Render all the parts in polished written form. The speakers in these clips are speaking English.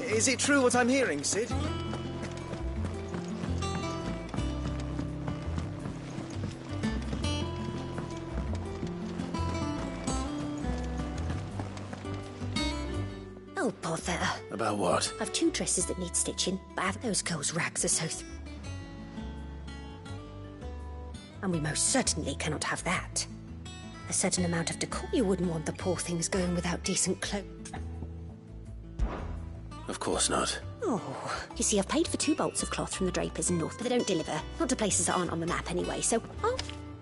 Is it true what I'm hearing, Cid? Oh, bother. About what? I've 2 dresses that need stitching, but have those girls' rags are so... And we most certainly cannot have that. A certain amount of decor. You wouldn't want the poor things going without decent clothes. Of course not. Oh, you see, I've paid for 2 bolts of cloth from the drapers in North, but they don't deliver. Not to places that aren't on the map anyway, so... Oh.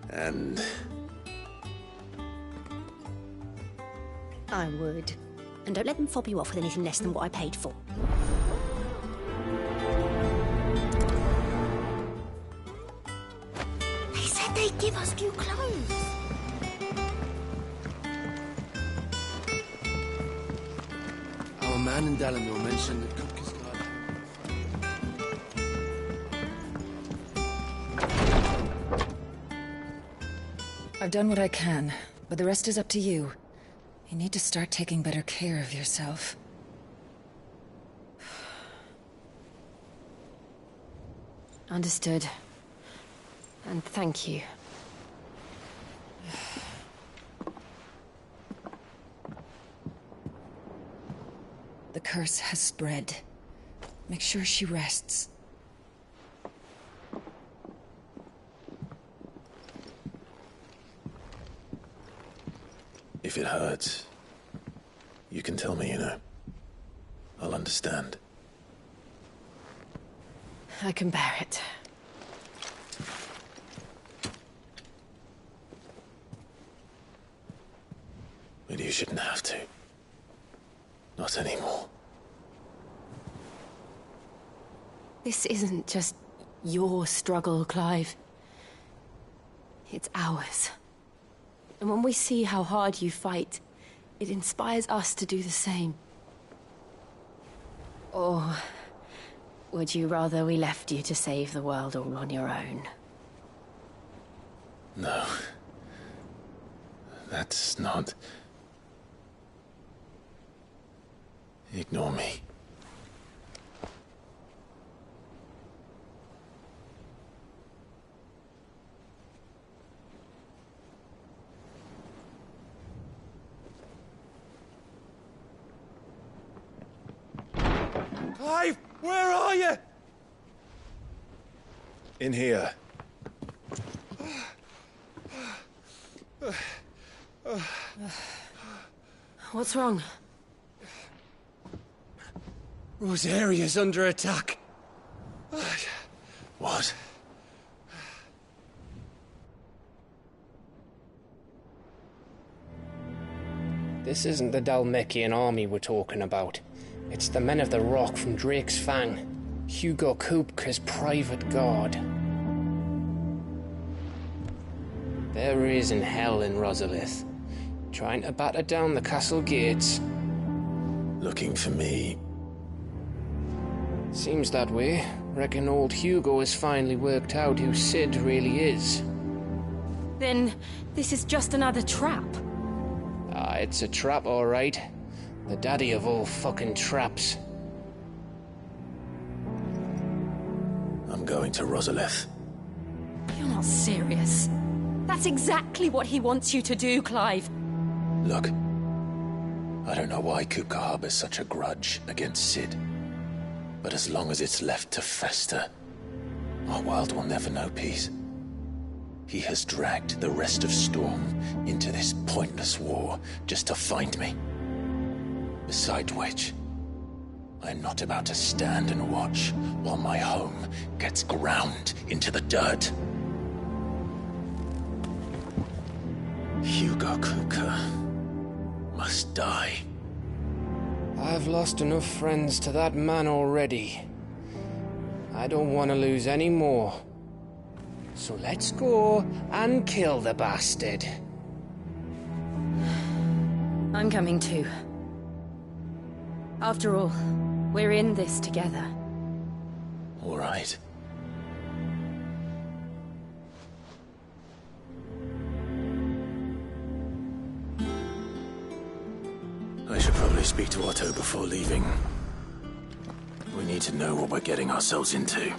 And... I would. And don't let them fob you off with anything less than what I paid for. They said they'd give us new clothes. Our man in Dalamil mentioned that Cook is gone. I've done what I can, but the rest is up to you. You need to start taking better care of yourself. Understood. And thank you. The curse has spread. Make sure she rests. If it hurts, you can tell me, you know. I'll understand. I can bear it. But you shouldn't have to. Not anymore. This isn't just your struggle, Clive. It's ours. And when we see how hard you fight, it inspires us to do the same. Or would you rather we left you to save the world all on your own? No. That's not... Ignore me. Clive, where are you? In here. What's wrong? Rosaria's under attack. What? This isn't the Dhalmekian army we're talking about. It's the Men of the Rock from Drake's Fang. Hugo Kupka's private guard. There is in hell in Rosalith, trying to batter down the castle gates. Looking for me. Seems that way. Reckon old Hugo has finally worked out who Cid really is. Then this is just another trap. Ah, it's a trap, all right. The daddy of all fucking traps. I'm going to Rosalith. You're not serious. That's exactly what he wants you to do, Clive. Look. I don't know why Kupka harbors such a grudge against Cid. But as long as it's left to fester, our world will never know peace. He has dragged the rest of Storm into this pointless war just to find me. Besides which, I'm not about to stand and watch while my home gets ground into the dirt. Hugo Kupka must die. I've lost enough friends to that man already. I don't want to lose any more. So let's go and kill the bastard. I'm coming too. After all, we're in this together. All right. I should probably speak to Otto before leaving. We need to know what we're getting ourselves into.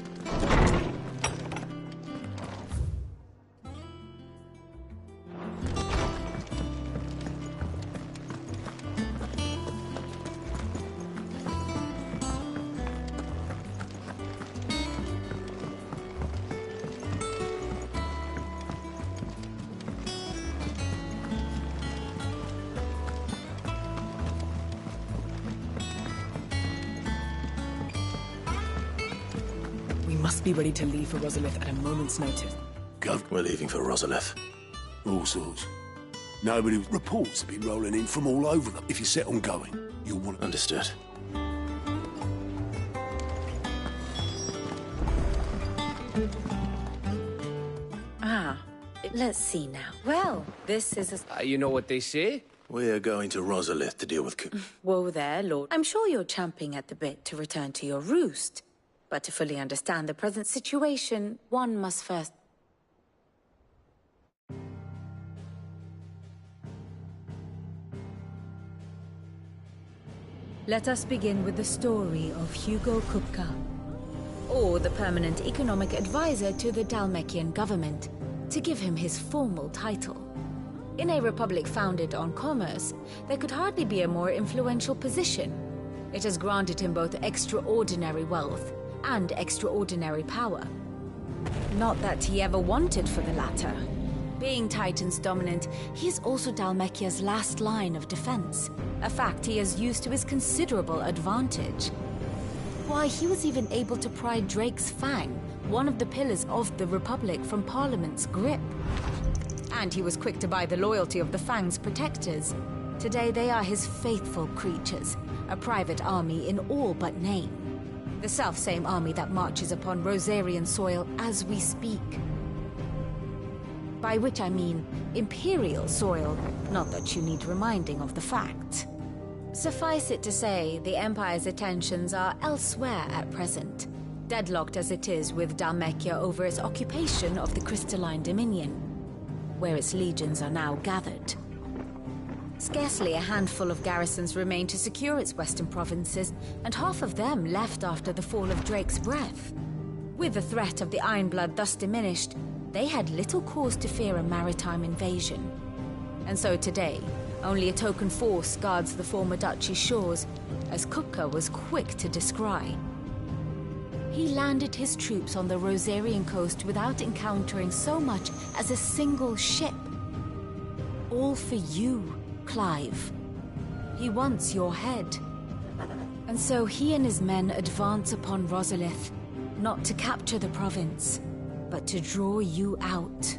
We must be ready to leave for Rosalith at a moment's notice. We're leaving for Rosalith. All sorts. Nobody reports have been rolling in from all over them. If you're set on going, you'll want to... Understood. Let's see now. Well, this is a... You know what they say? We're going to Rosalith to deal with Whoa there, Lord. I'm sure you're champing at the bit to return to your roost. But to fully understand the present situation, one must first... Let us begin with the story of Hugo Kupka, or the permanent economic advisor to the Dhalmekian government, to give him his formal title. In a republic founded on commerce, there could hardly be a more influential position. It has granted him both extraordinary wealth and extraordinary power. Not that he ever wanted for the latter. Being Titan's dominant, he is also Dhalmekia's last line of defense, a fact he has used to his considerable advantage. Why, he was even able to pry Drake's Fang, one of the pillars of the Republic, from Parliament's grip. And he was quick to buy the loyalty of the Fang's protectors. Today they are his faithful creatures, a private army in all but name. The self-same army that marches upon Rosarian soil as we speak. By which I mean Imperial soil, not that you need reminding of the fact. Suffice it to say, the Empire's attentions are elsewhere at present, deadlocked as it is with Dhalmekia over its occupation of the Crystalline Dominion, where its legions are now gathered. Scarcely a handful of garrisons remain to secure its western provinces, and half of them left after the fall of Drake's Breath. With the threat of the Ironblood thus diminished, they had little cause to fear a maritime invasion. And so today, only a token force guards the former duchy's shores, as Kupka was quick to descry. He landed his troops on the Rosarian coast without encountering so much as a single ship. All for you, Clive. He wants your head. And so he and his men advance upon Rosalith, not to capture the province, but to draw you out.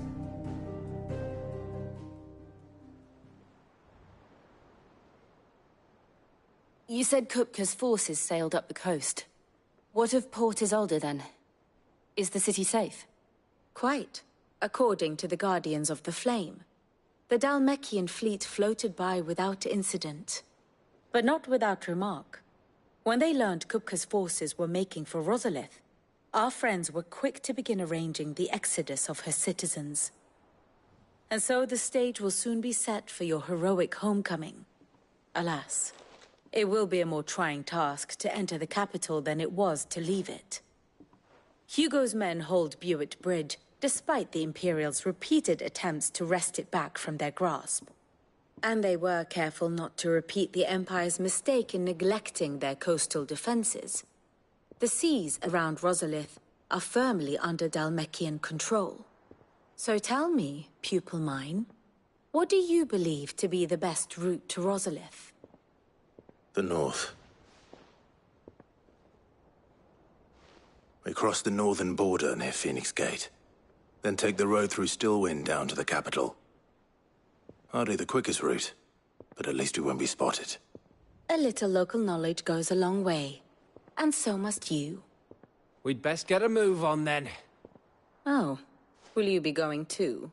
You said Kupka's forces sailed up the coast. What of Port Isolde, then? Is the city safe? Quite, according to the Guardians of the Flame. The Dhalmekian fleet floated by without incident. But not without remark. When they learned Kupka's forces were making for Rosalith, our friends were quick to begin arranging the exodus of her citizens. And so the stage will soon be set for your heroic homecoming. Alas, it will be a more trying task to enter the capital than it was to leave it. Hugo's men hold Buet Bridge, despite the Imperials' repeated attempts to wrest it back from their grasp. And they were careful not to repeat the Empire's mistake in neglecting their coastal defenses. The seas around Rosalith are firmly under Dhalmekian control. So tell me, pupil mine, what do you believe to be the best route to Rosalith? The north. We cross the northern border near Phoenix Gate, then take the road through Stillwind down to the capital. Hardly the quickest route, but at least we won't be spotted. A little local knowledge goes a long way, and so must you. We'd best get a move on then. Oh, will you be going too?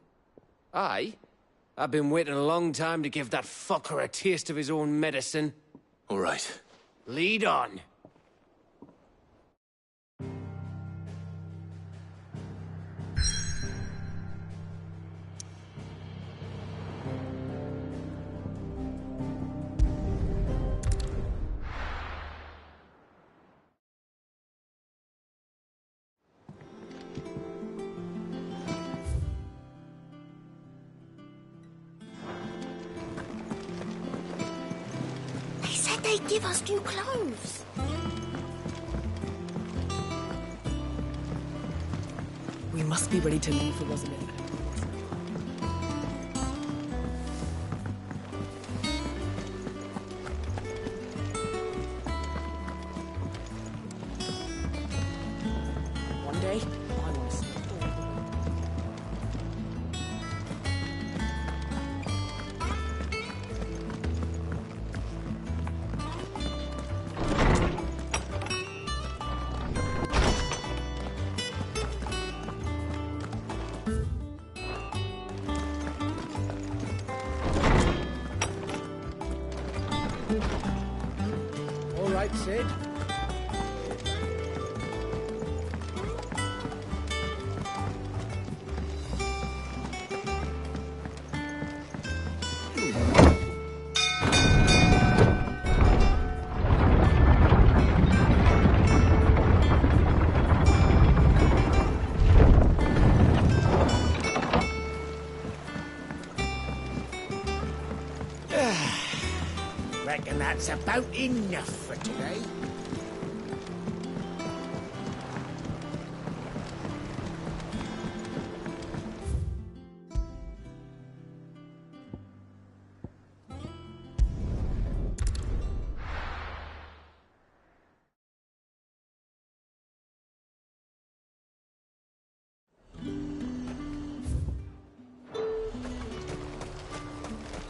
Aye. I've been waiting a long time to give that fucker a taste of his own medicine. All right. Lead on. they give us new clothes? We must be ready to leave for Rosalind. One day, I want to see it all. All right, Sid. Reckon that's about enough for today.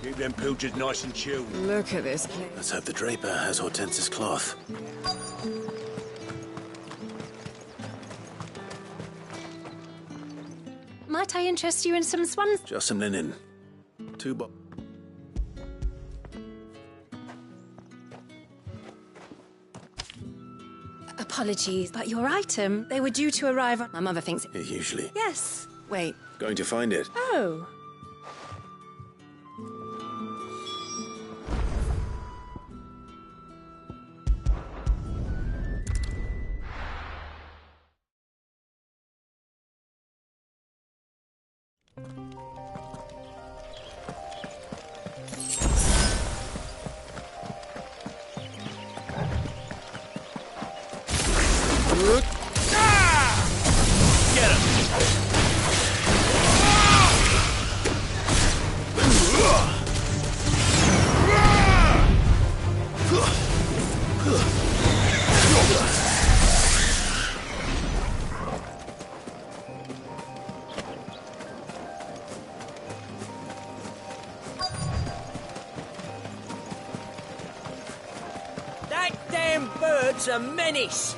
Keep them pilchards nice and chilled. Look at this place. Let's hope the Draper has Hortense's cloth. Might I interest you in some swans? Just some linen. 2 Apologies, but your item, they were due to arrive on... My mother thinks... Usually. Yes. Wait. Going to find it. Oh. Get him! That damn bird's a menace!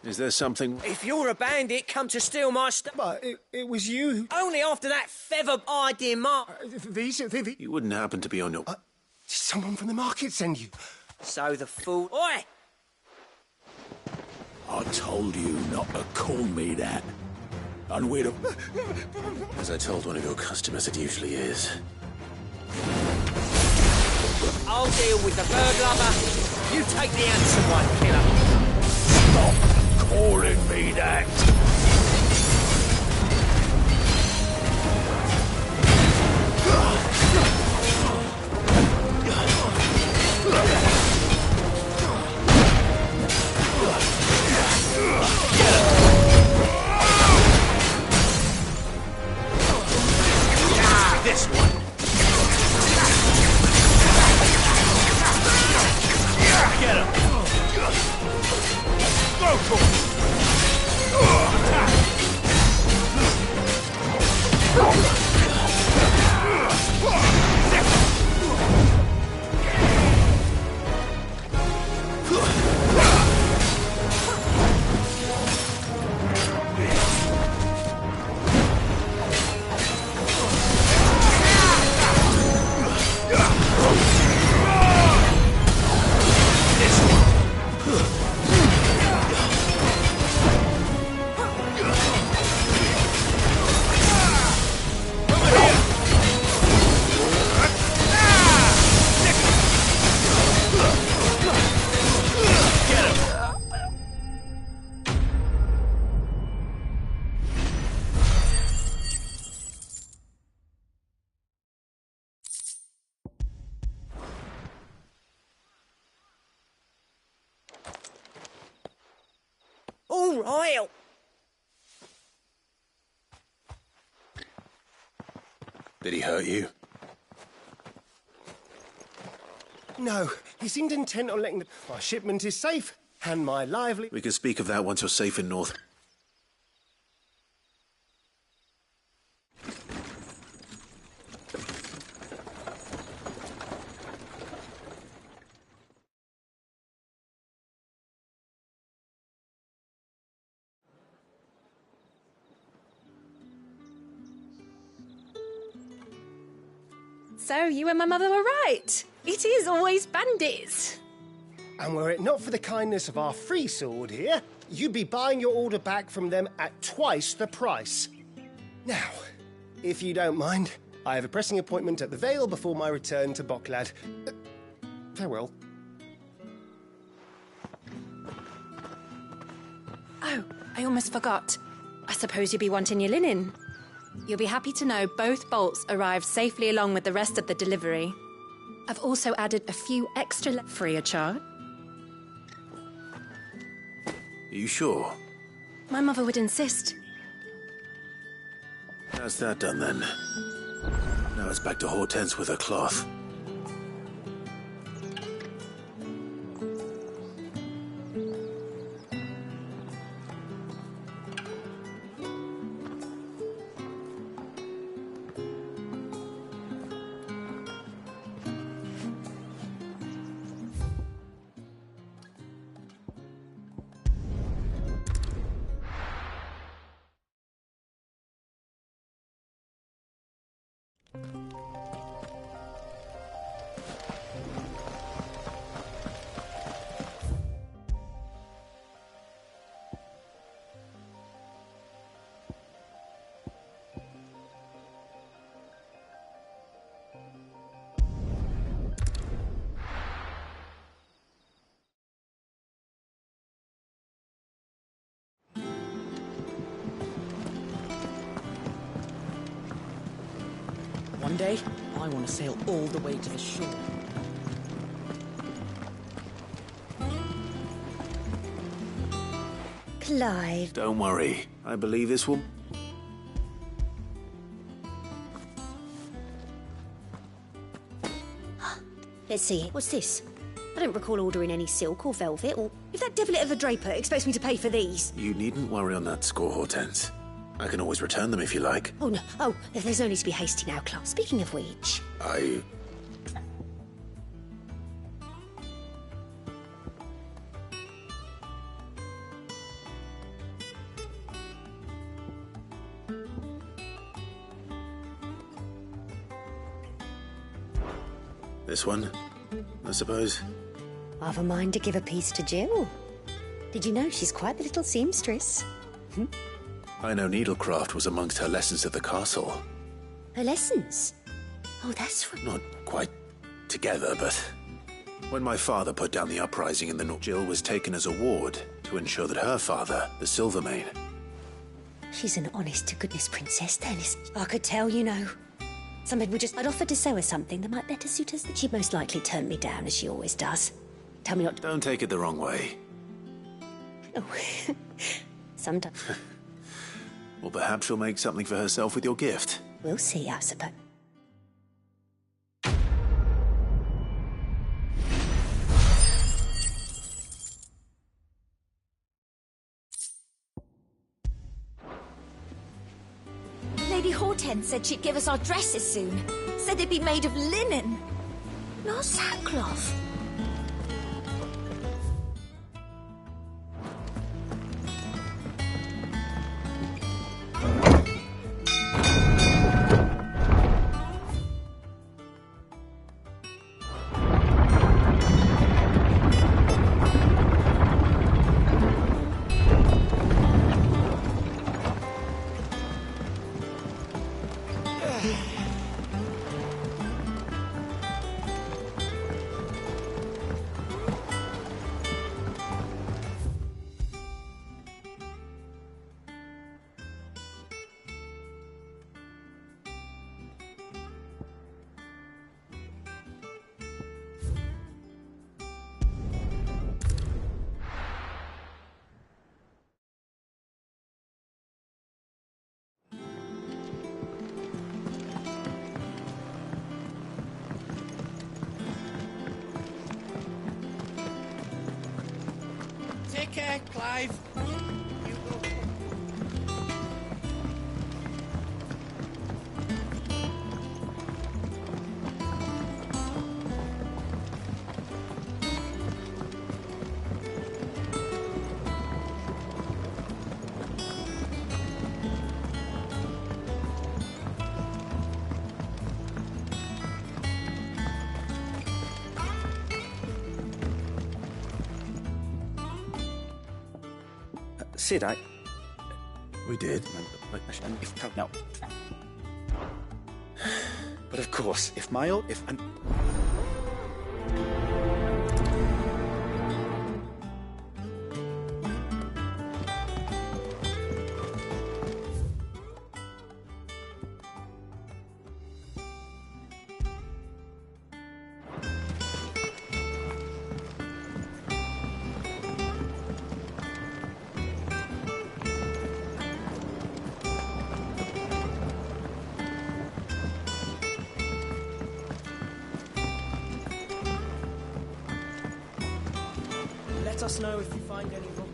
Is there something... If you're a bandit, come to steal my stuff. But it was you. Only after that feather-eyed mark. You wouldn't happen to be on your... Did someone from the market send you? So the fool... Oi! I told you not to call me that. And we'd have... As I told one of your customers, it usually is. I'll deal with the bird lover. You take the handsome one, killer. Stop calling me that. This one. Get him. Go for it. all right. Did he hurt you? No, he seemed intent on letting my shipment is safe and my lively... We can speak of that once you're safe in North. So, you and my mother were right. It is always bandits. And were it not for the kindness of our free sword here, you'd be buying your order back from them at twice the price. Now, if you don't mind, I have a pressing appointment at the Vale before my return to Boklad. Farewell. Oh, I almost forgot. I suppose you'll be wanting your linen. You'll be happy to know both bolts arrived safely along with the rest of the delivery. I've also added a few extra free of charge. Are you sure? My mother would insist. How's that done then? Now it's back to Hortense with her cloth. One day, I want to sail all the way to the shore. Clive. Don't worry. I believe this will... Let's see. What's this? I don't recall ordering any silk or velvet, or if that devilet of a draper expects me to pay for these. You needn't worry on that score, Hortense. I can always return them if you like. Oh, no. Oh, there's no need to be hasty now, Clark. Speaking of which... This one, I suppose? I've a mind to give a piece to Jill. Did you know she's quite the little seamstress? I know needlecraft was amongst her lessons at the castle. Her lessons? Oh, that's right. Not quite together, but... When my father put down the uprising in the north, Jill was taken as a ward to ensure that her father, the Silvermane... She's an honest-to-goodness princess, then. I could tell, you know. Somebody would just... I'd offered to sew her something that might better suit us. She'd most likely turn me down, as she always does. Tell me not to... Don't take it the wrong way. Oh, sometimes... Or perhaps she'll make something for herself with your gift. We'll see, I suppose. Lady Hortense said she'd give us our dresses soon. Said they'd be made of linen, not sackcloth. care, Clive. Sid, We did. No. But of course, if Mael, if... Let us know if you find any rot.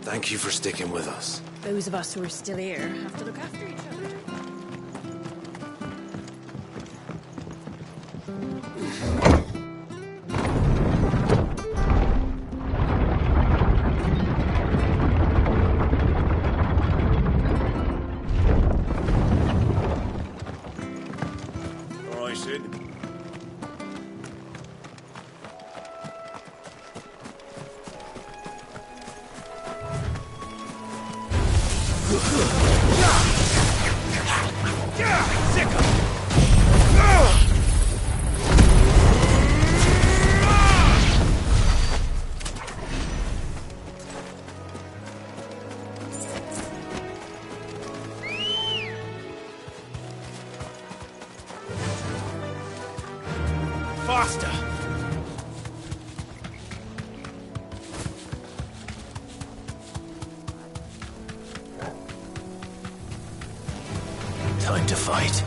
Thank you for sticking with us. Those of us who are still here have to look after each other. All right, Sid. Faster! Time to fight.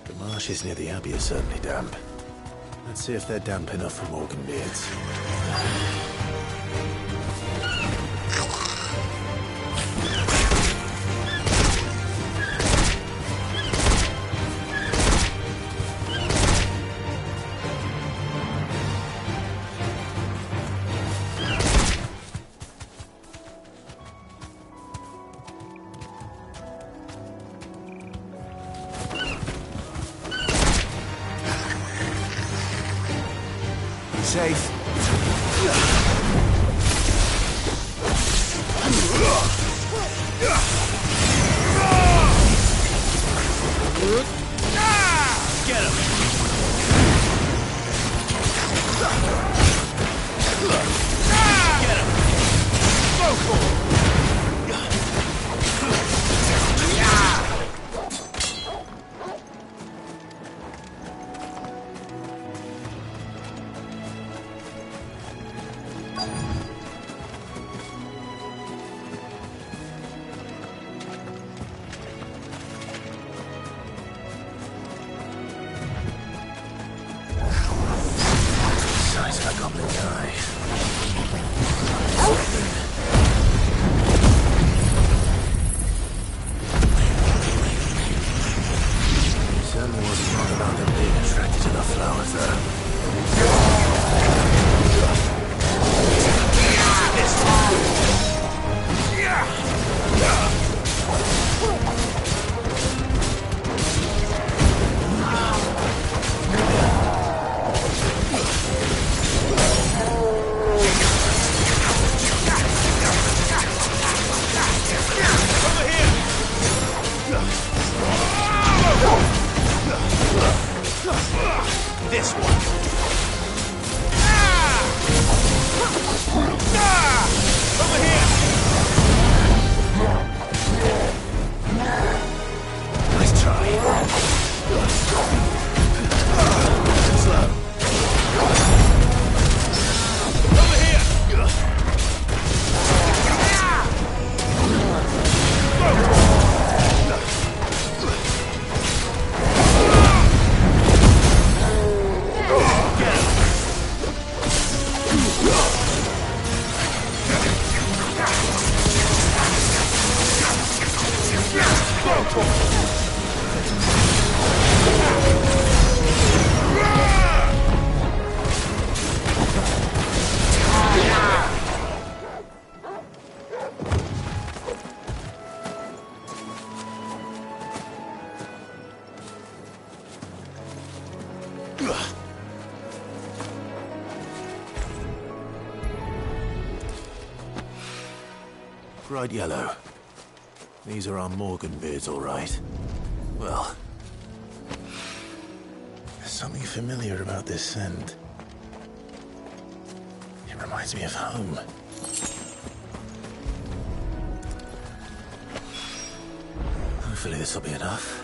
The marshes near the Abbey are certainly damp. Let's see if they're damp enough for Morgan Beards. Safe. Get him! Get him! Go for it! Size of a goblin's eye. Certainly wasn't wrong about them being attracted to the flowers, though. This one. Over here. Nice try. Slow. Over here. Bright yellow. These are our Morgan beards, all right. Well, there's something familiar about this scent. It reminds me of home. Hopefully this will be enough.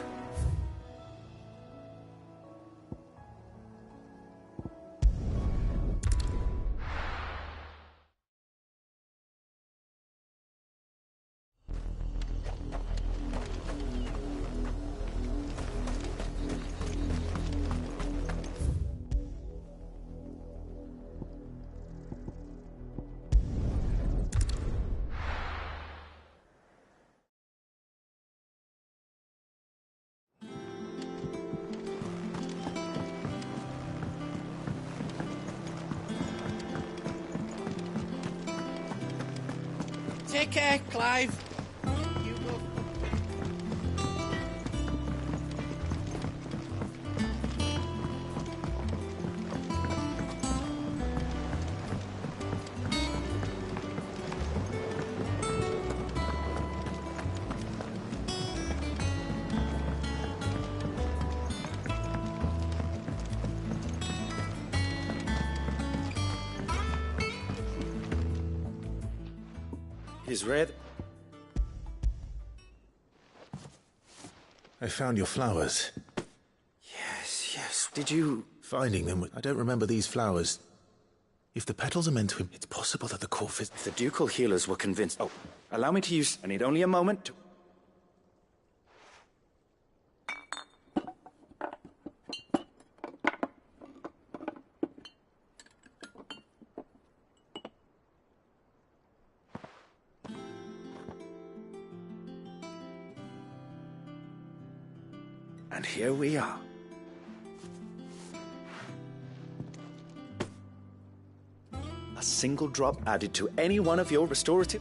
Take care, Clive. You will. He's red. I found your flowers. Yes. Did you... Finding them, I don't remember these flowers. If the petals are meant to... It's possible that the Corf is... If the ducal healers were convinced... Oh, allow me to use... I need only a moment to... And here we are. A single drop added to any one of your restorative...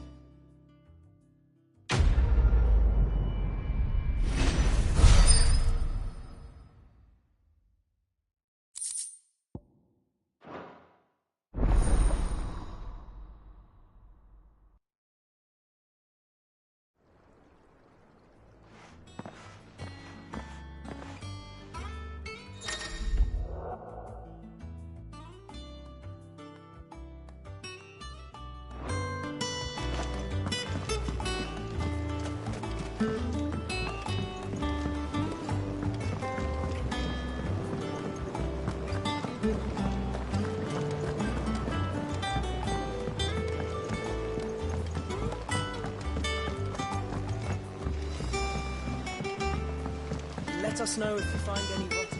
Let us know if you find any rotten.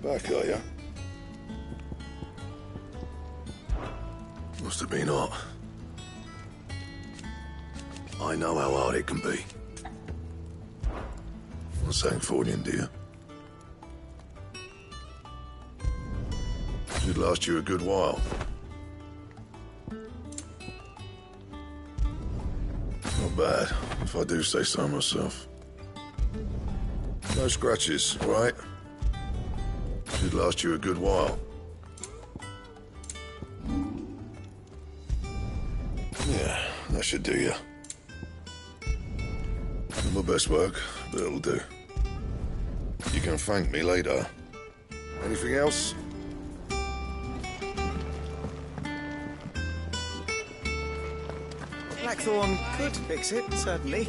Back, are you? Must have been hot. I know how hard it can be. What's that for you, dear? Should last you a good while. Not bad, if I do say so myself. No scratches, right? Should last you a good while. Yeah, that should do you. Not my best work, but it'll do. You can thank me later. Anything else? Blackthorn could fix it, certainly.